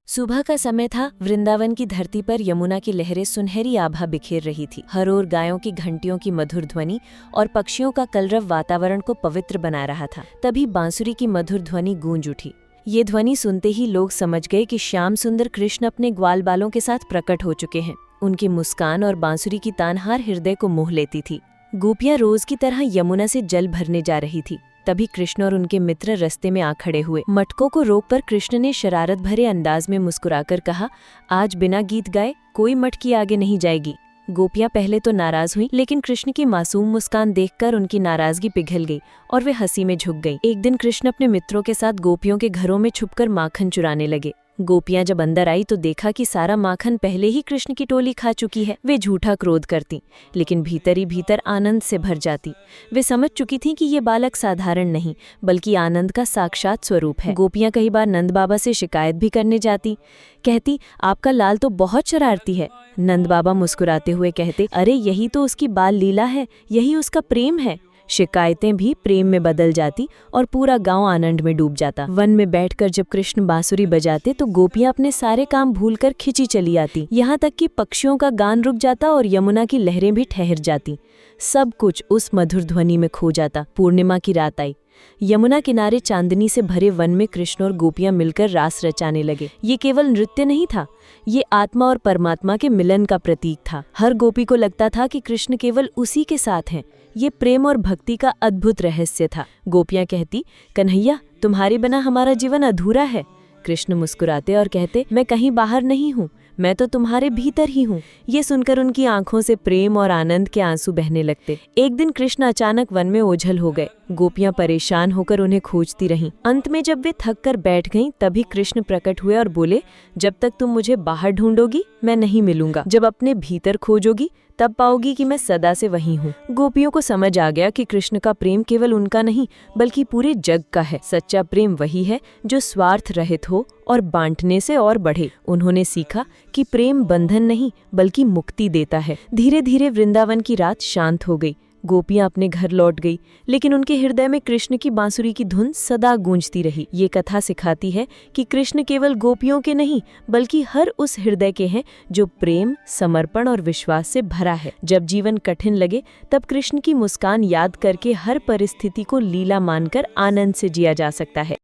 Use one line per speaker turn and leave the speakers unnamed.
सुबह का समय था। वृंदावन की धरती पर यमुना की लहरें सुनहरी आभा बिखेर रही थी। हर ओर गायों की घंटियों की मधुर ध्वनि और पक्षियों का कलरव वातावरण को पवित्र बना रहा था। तभी बांसुरी की मधुर ध्वनि गूंज उठी। ये ध्वनि सुनते ही लोग समझ गए कि श्याम सुंदर कृष्ण अपने ग्वाल बालों के साथ प्रकट हो चुके हैं। उनकी मुस्कान और बांसुरी की तानहार हृदय को मोह लेती थी। गोपियां रोज की तरह यमुना से जल भरने जा रही थी। तभी कृष्ण और उनके मित्र रास्ते में आ खड़े हुए। मटकों को रोककर कृष्ण ने शरारत भरे अंदाज में मुस्कुराकर कहा, आज बिना गीत गाए कोई मटकी आगे नहीं जाएगी। गोपियां पहले तो नाराज हुई, लेकिन कृष्ण की मासूम मुस्कान देखकर उनकी नाराजगी पिघल गई और वे हंसी में झुक गईं। एक दिन कृष्ण अपने मित्रों के साथ गोपियों के घरों में छुपकर माखन चुराने लगे। गोपियां जब अंदर आई तो देखा कि सारा माखन पहले ही कृष्ण की टोली खा चुकी है। वे झूठा क्रोध करती, लेकिन भीतर ही भीतर आनंद से भर जाती। वे समझ चुकी थीं कि ये बालक साधारण नहीं बल्कि आनंद का साक्षात स्वरूप है। गोपियां कई बार नंद बाबा से शिकायत भी करने जाती। कहती, आपका लाल तो बहुत शरारती है। नंद बाबा मुस्कुराते हुए कहते, अरे यही तो उसकी बाल लीला है, यही उसका प्रेम है। शिकायतें भी प्रेम में बदल जाती और पूरा गांव आनंद में डूब जाता। वन में बैठकर जब कृष्ण बांसुरी बजाते तो गोपियां अपने सारे काम भूलकर खिंची चली आती। यहाँ तक कि पक्षियों का गान रुक जाता और यमुना की लहरें भी ठहर जाती। सब कुछ उस मधुर ध्वनि में खो जाता। पूर्णिमा की रात आई। यमुना किनारे चांदनी से भरे वन में कृष्ण और गोपियां मिलकर रास रचाने लगे। ये केवल नृत्य नहीं था, ये आत्मा और परमात्मा के मिलन का प्रतीक था। हर गोपी को लगता था कि कृष्ण केवल उसी के साथ हैं। ये प्रेम और भक्ति का अद्भुत रहस्य था। गोपियां कहती, कन्हैया तुम्हारे बिना हमारा जीवन अधूरा है। कृष्ण मुस्कुराते और कहते, मैं कहीं बाहर नहीं हूँ, मैं तो तुम्हारे भीतर ही हूँ। ये सुनकर उनकी आंखों से प्रेम और आनंद के आंसू बहने लगते। एक दिन कृष्ण अचानक वन में ओझल हो गए। गोपियां परेशान होकर उन्हें खोजती रहीं। अंत में जब वे थक कर बैठ गईं, तभी कृष्ण प्रकट हुए और बोले, जब तक तुम मुझे बाहर ढूंढोगी मैं नहीं मिलूंगा। जब अपने भीतर खोजोगी तब पाओगी कि मैं सदा से वही हूँ। गोपियों को समझ आ गया कि कृष्ण का प्रेम केवल उनका नहीं बल्कि पूरे जग का है। सच्चा प्रेम वही है जो स्वार्थ रहित हो और बांटने से और बढ़े। उन्होंने सीखा कि प्रेम बंधन नहीं बल्कि मुक्ति देता है। धीरे धीरे वृंदावन की रात शांत हो गई। गोपियां अपने घर लौट गई, लेकिन उनके हृदय में कृष्ण की बांसुरी की धुन सदा गूंजती रही। ये कथा सिखाती है कि कृष्ण केवल गोपियों के नहीं बल्कि हर उस हृदय के हैं जो प्रेम, समर्पण और विश्वास से भरा है। जब जीवन कठिन लगे तब कृष्ण की मुस्कान याद करके हर परिस्थिति को लीला मानकर आनंद से जिया जा सकता है।